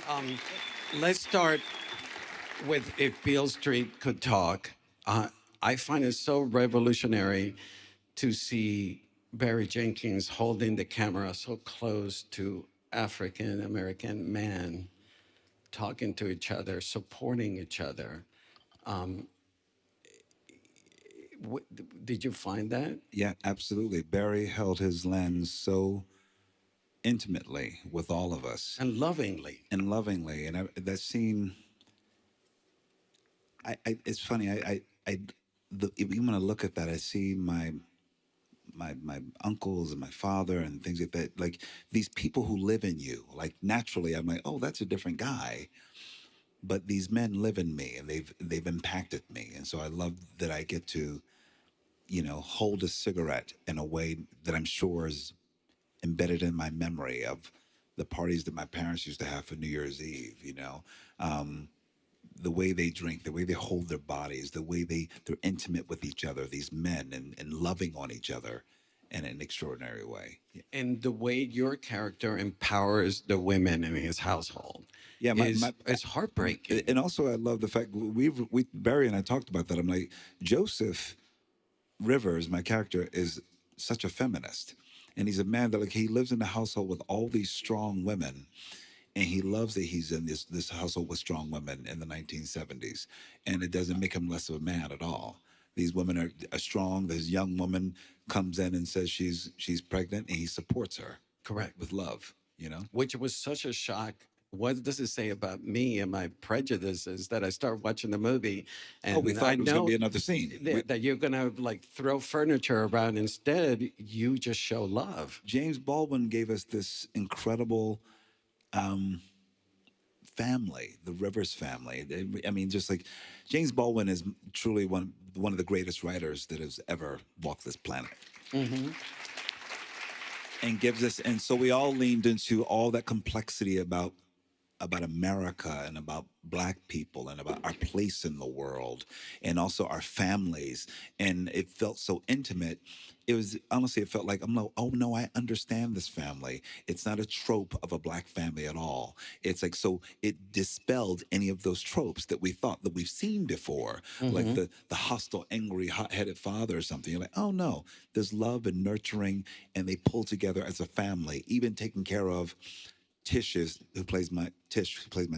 Um, let's start with If Beale Street Could Talk. I find it so revolutionary to see Barry Jenkins holding the camera so close to African American men, talking to each other, supporting each other. Um, w- did you find that? Yeah, absolutely. Barry held his lens so intimately with all of us And lovingly. and lovingly. And that scene, it's funny. Even when I look at that, I see my uncles and my father and things like that. Like these people who live in you. Like naturally, I'm like, oh, that's a different guy. But these men live in me, and they've impacted me. And so I love that I get to, hold a cigarette in a way that I'm sure is embedded in my memory of the parties that my parents used to have for New Year's Eve. Um, the way they drink, the way they hold their bodies, the way they're intimate with each other, these men, and loving on each other in an extraordinary way. And the way your character empowers the women in his household Yeah, is heartbreaking. and also I love the fact we Barry and I talked about that. I'm like, Joseph Rivers, my character, is such a feminist. And he's a man that like he lives in a household with all these strong women, and he loves that he's in this household with strong women in the 1970s, and it doesn't make him less of a man at all. These women are strong. This young woman comes in and says she's pregnant, and he supports her Correct. with love. You know. Which was such a shock. What does it say about me and my prejudices that I start watching the movie Oh, we and I thought it was going to know be another scene. that you're gonna like throw furniture around. Instead, you just show love. James Baldwin gave us this incredible um, family, the Rivers family. I mean, just like James Baldwin is truly one of the greatest writers that has ever walked this planet, Hmm. and gives us. And so we all leaned into all that complexity about America and about Black people and about our place in the world and also our families. And it felt so intimate. It was honestly, it felt like, I'm like, oh no, I understand this family. It's not a trope of a Black family at all. It's like, so it dispelled any of those tropes that we thought that we've seen before, like Hmm. the hostile, angry, hot-headed father or something. You're like, oh no, there's love and nurturing, and they pull together as a family, even taking care of Tish, who plays my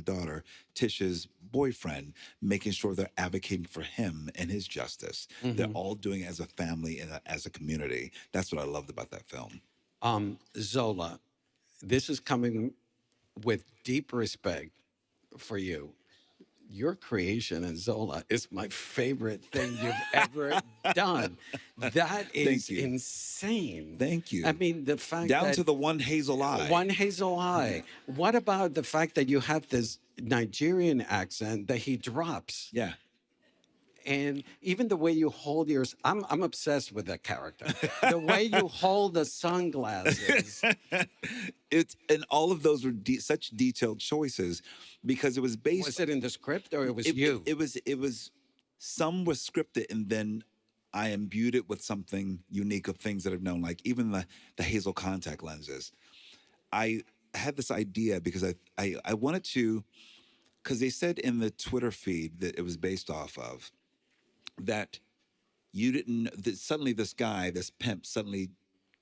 daughter, Tish's boyfriend, making sure they're advocating for him and his justice. They're Hmm. all doing it as a family and as a community. That's what I loved about that film. Zola, this is coming with deep respect for you. Your creation in Zola is my favorite thing you've ever done. That Thank is you. insane. Thank I you. mean, the fact Down that to the one hazel eye. one hazel eye. What about the fact that you have this Nigerian accent that he drops? Yeah. And even the way you hold yours, I'm obsessed with that character. The way you hold the sunglasses. It's and all of those were such detailed choices because it was based. Was it in the script or it was It, it, you? it was some was scripted, and then I imbued it with something unique of things that I've known, like even the hazel contact lenses. I had this idea because I wanted to, because they said in the Twitter feed that it was based off of that you didn't that suddenly this guy, this pimp, suddenly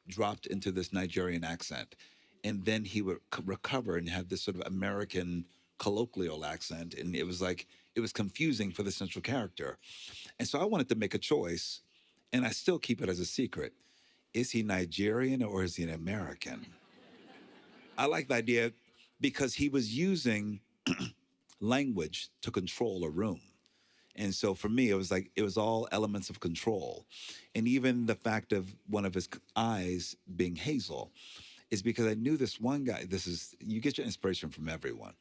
dropped into this Nigerian accent, and then he would recover and have this sort of American colloquial accent, and it was like it was confusing for the central character, and so I wanted to make a choice, and I still keep it as a secret. Is he Nigerian or is he an American? I like the idea because he was using language to control a room. And so for me, it was like it was all elements of control. And even the fact of one of his eyes being hazel is because I knew this one guy. This is, you get your inspiration from everyone.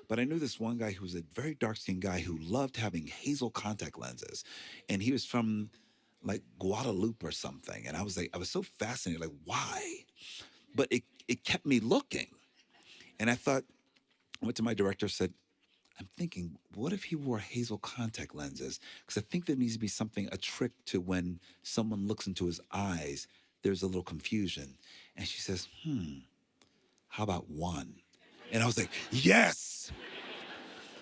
But I knew this one guy who was a very dark skinned guy who loved having hazel contact lenses. And he was from like Guadalupe or something. And I was like, I was so fascinated, like, why? But it kept me looking. And I thought, I went to my director, said, I'm thinking, what if he wore hazel contact lenses? Because I think there needs to be something, a trick to when someone looks into his eyes, there's a little confusion. And she says, how about one? And I was like, yes.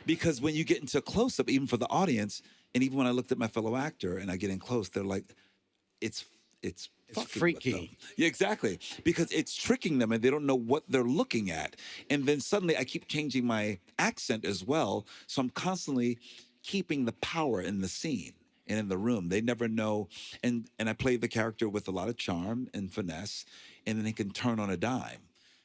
Because when you get into close up, even for the audience, and even when I looked at my fellow actor and I get in close, they're like, it's it's It's fucking with them. freaky. Yeah, exactly. Because it's tricking them and they don't know what they're looking at. And then suddenly I keep changing my accent as well. So I'm constantly keeping the power in the scene and in the room. They never know. And I play the character with a lot of charm and finesse, and then they can turn on a dime.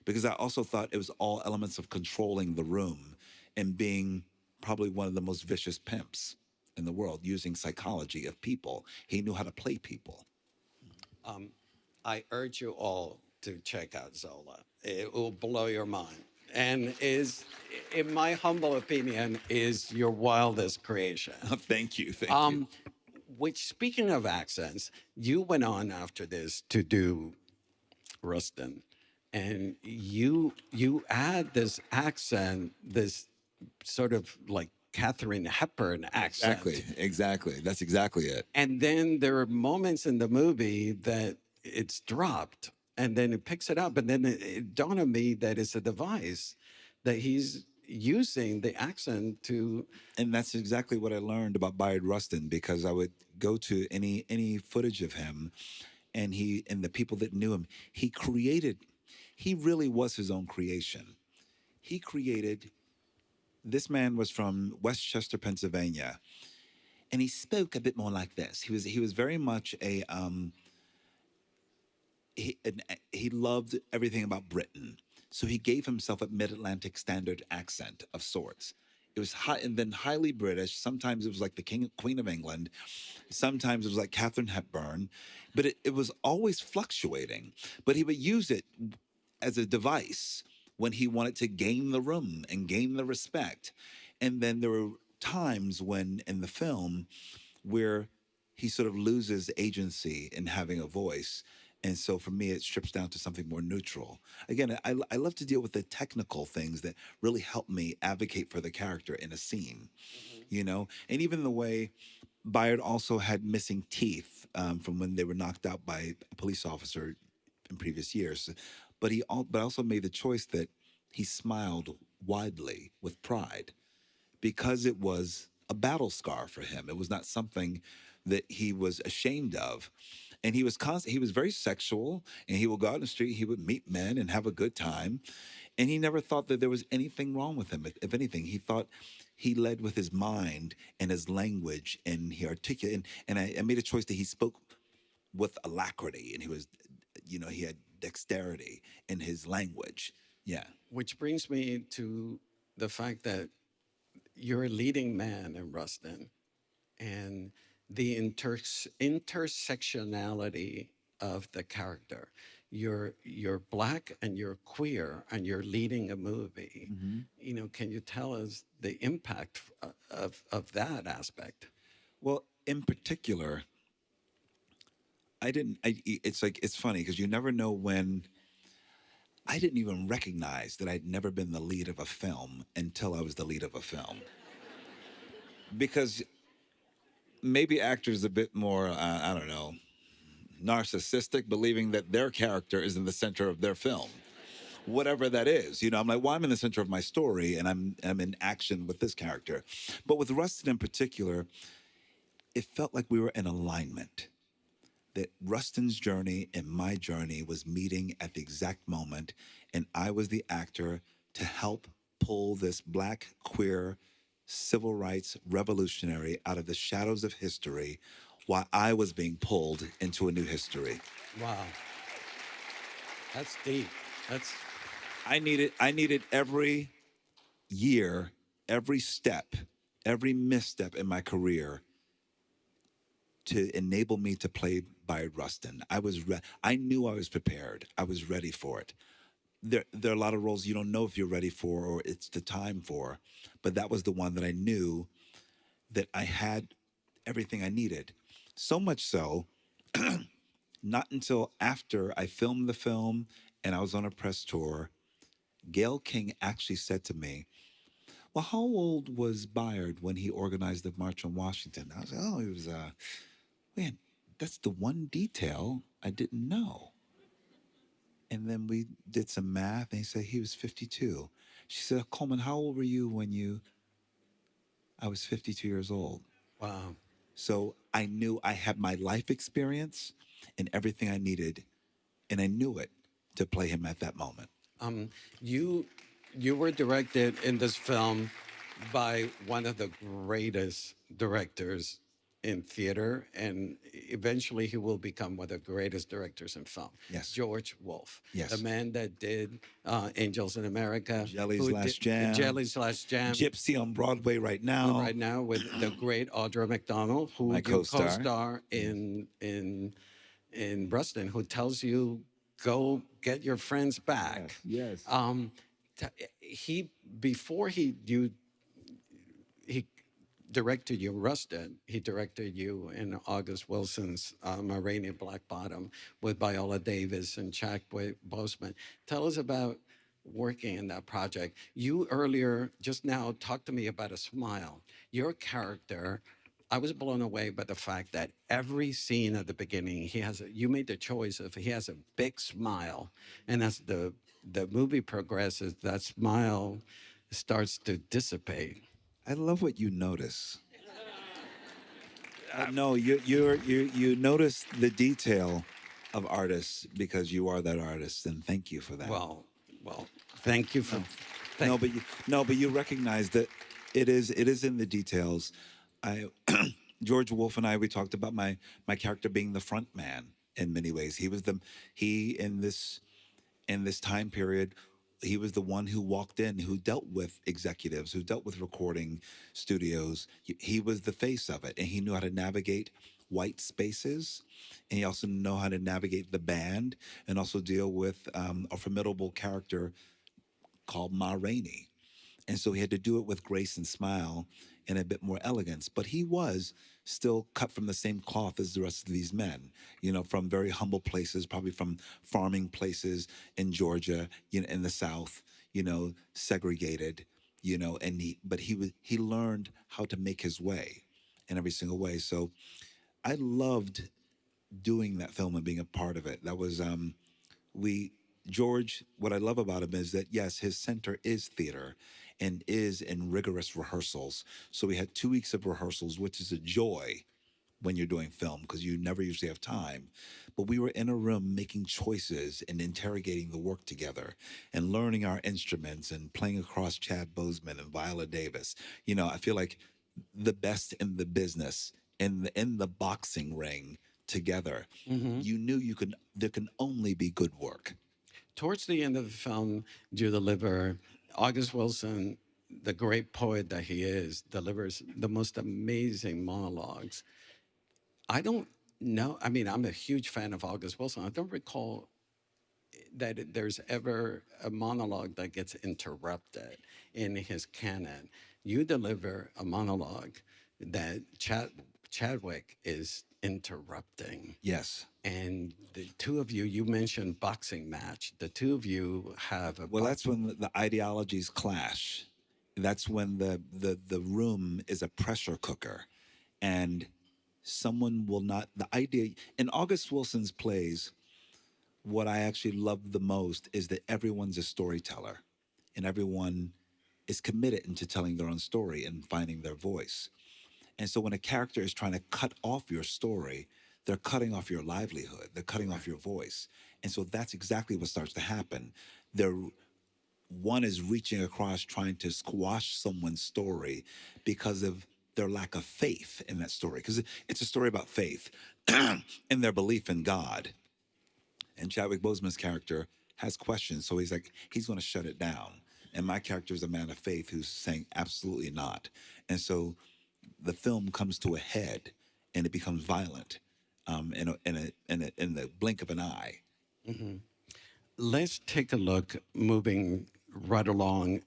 Because I also thought it was all elements of controlling the room and being probably one of the most vicious pimps in the world, using psychology of people. He knew how to play people. I urge you all to check out Zola. It will blow your mind. And is, in my humble opinion, is your wildest creation. Thank you. Thank you. Which, speaking of accents, you went on after this to do Rustin, and you add this accent, this sort of like Catherine Hepburn accent. Exactly. Exactly. That's exactly it. And then there are moments in the movie that it's dropped and then it picks it up. And then it dawned on me that it's a device that he's using the accent to. And that's exactly what I learned about Bayard Rustin, because I would go to any footage of him, and he and the people that knew him, he really was his own creation. He created This man was from Westchester, Pennsylvania, and he spoke a bit more like this. He was very much he loved everything about Britain, so he gave himself a mid-Atlantic standard accent of sorts. It was high, and then highly British. Sometimes it was like the King, Queen of England. Sometimes it was like Catherine Hepburn, but it was always fluctuating. But he would use it as a device when he wanted to gain the room and gain the respect. And then there were times when in the film where he sort of loses agency in having a voice. And so for me, it strips down to something more neutral. Again, I love to deal with the technical things that really help me advocate for the character in a scene, you know? And even the way Bayard also had missing teeth from when they were knocked out by a police officer in previous years. But also made the choice that he smiled widely with pride, because it was a battle scar for him. It was not something that he was ashamed of. And he was very sexual, and he would go out in the street, he would meet men and have a good time. And he never thought that there was anything wrong with him. If anything, he thought he led with his mind and his language, and he articulated. And I made a choice that he spoke with alacrity, and he had dexterity in his language. Yeah. Which brings me to the fact that you're a leading man in Rustin, and the intersectionality of the character. You're black and you're queer and you're leading a movie. You know, can you tell us the impact of that aspect? Well, in particular, I didn't. It's like it's funny because you never know when. I didn't even recognize that I'd never been the lead of a film until I was the lead of a film. Because maybe actors a bit more, I don't know, narcissistic, believing that their character is in the center of their film, whatever that is. I'm like, well, I'm in the center of my story, and I'm in action with this character. But with Rustin in particular, it felt like we were in alignment. That Rustin's journey and my journey was meeting at the exact moment, and I was the actor to help pull this black, queer, civil rights revolutionary out of the shadows of history while I was being pulled into a new history. Wow, that's deep. That's I needed every year, every step, every misstep in my career to enable me to play Bayard Rustin. I knew I was prepared. I was ready for it. There are a lot of roles you don't know if you're ready for or it's the time for, but that was the one that I knew that I had everything I needed. So much so, not until after I filmed the film and I was on a press tour, Gail King actually said to me, "Well, how old was Bayard when he organized the March on Washington?" I was like, "Oh, he was man, that's the one detail I didn't know." And then we did some math, and he said he was 52. She said, "Coleman, how old were you when you I was 52 years old. Wow. So I knew I had my life experience and everything I needed, and I knew it to play him at that moment. Um, you you were directed in this film by one of the greatest directors in theater, and eventually he will become one of the greatest directors in film. Yes. George Wolfe, the Yes. man that did Angels in America, Jelly's who did Last Jam, Jelly's Last Jam, Gypsy on Broadway right now, right now with the great Audra McDonald, who my you co-star. co-star Yes. in Rustin, who tells you go get your friends back. Yes. Um, he before he directed you Rusted. He directed you in August Wilson's Ma Rainey Black Bottom with Viola Davis and Chadwick Boseman. Tell us about working in that project. You earlier just now talked to me about a smile. Your character, I was blown away by the fact that every scene at the beginning, you made the choice of he has a big smile, and as the movie progresses, that smile starts to dissipate. I love what you notice. No, you notice the detail of artists because you are that artist, and thank you for that. Well, well, thank you for. No, Thank, but you recognize that it is in the details. I George Wolfe and I we talked about my character being the front man in many ways. He in this time period, he was the one who walked in, who dealt with executives, who dealt with recording studios. He was the face of it, and he knew how to navigate white spaces, and he also knew how to navigate the band, and also deal with a formidable character called Ma Rainey. And so he had to do it with grace and smile and a bit more elegance. But he was still cut from the same cloth as the rest of these men, you know, from very humble places, probably from farming places in Georgia, you know, in the South, you know, segregated, you know, and he learned how to make his way in every single way. So I loved doing that film and being a part of it. That was we George, what I love about him is that yes, his center is theater and is in rigorous rehearsals. So we had 2 weeks of rehearsals, which is a joy when you're doing film because you never usually have time. But we were in a room making choices and interrogating the work together and learning our instruments and playing across Chad Boseman and Viola Davis. You know, I feel like the best in the business in the boxing ring together. mhm. You knew you could there can only be good work. Towards the end of the film, you deliver August Wilson, the great poet that he is, delivers the most amazing monologues. I don't know. I mean, I'm a huge fan of August Wilson. I don't recall that there's ever a monologue that gets interrupted in his canon. You deliver a monologue that Chadwick is interrupting. Yes. And the two of you, you mentioned boxing match. The two of you have a Well, that's when the ideologies clash. That's when the room is a pressure cooker, and someone will not. The idea in August Wilson's plays, what I actually love the most is that everyone's a storyteller, and everyone is committed into telling their own story and finding their voice. And so when a character is trying to cut off your story, they're cutting off your livelihood, they're cutting off your voice. And so that's exactly what starts to happen. They're one is reaching across trying to squash someone's story because of their lack of faith in that story. Because it's a story about faith and their belief in God. And Chadwick Boseman's character has questions, so he's going to shut it down. And my character is a man of faith who's saying absolutely not. And so the film comes to a head and it becomes violent in the blink of an eye. Mhm. Let's take a look, moving right along.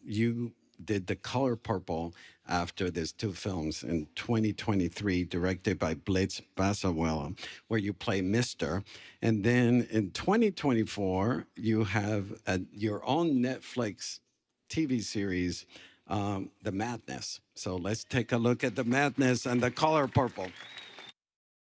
You did The Color Purple after these two films in 2023, directed by Blitz Basawela, where you play Mister. And then in 2024, you have your own Netflix TV series, The Madness. So let's take a look at The Madness and The Color Purple.